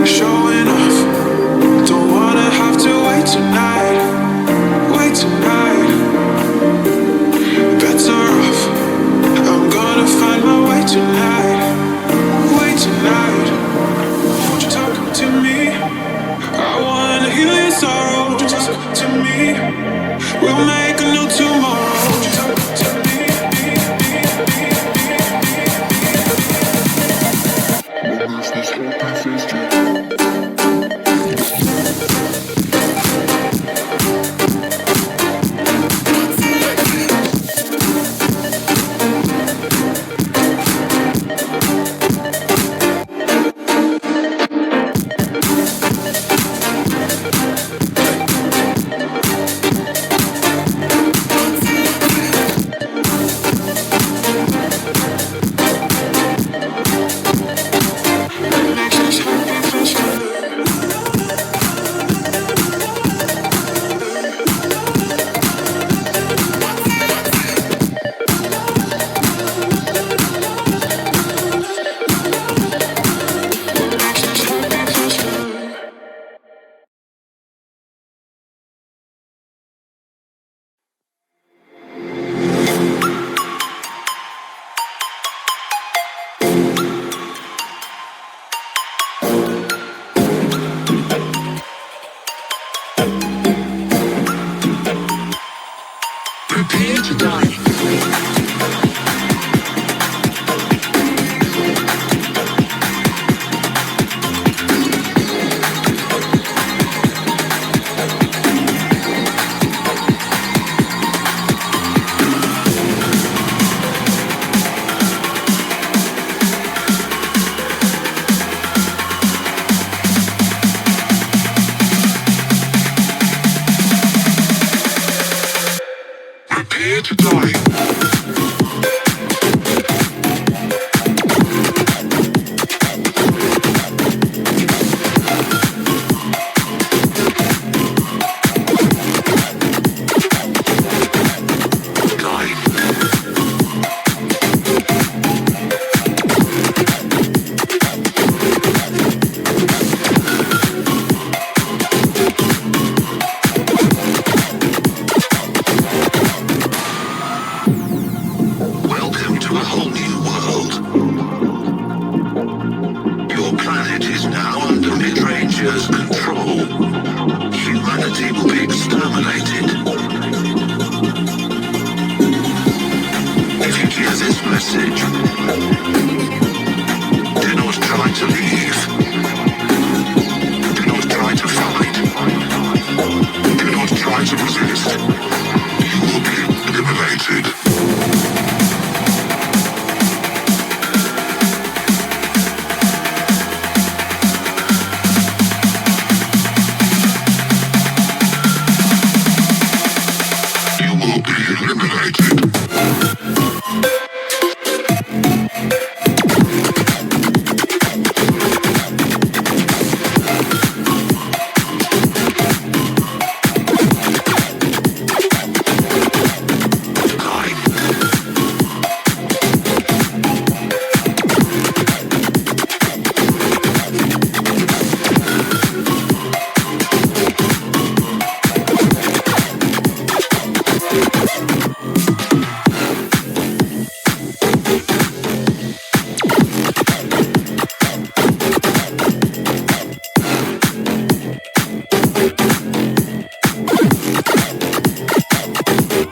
Showing off, don't wanna have to wait tonight, wait tonight. Better off, I'm gonna find my way tonight, way tonight. Won't you talk to me? I wanna heal your sorrow. Won't you talk to me? We'll make a new tomorrow. Won't you talk to me? Prepare to die. Prepare to die. Welcome to a whole new world. Your planet is now under Midranger's control. Humanity will be exterminated. If you hear this message, do not try to leave. Do not try to fight. Do not try to resist.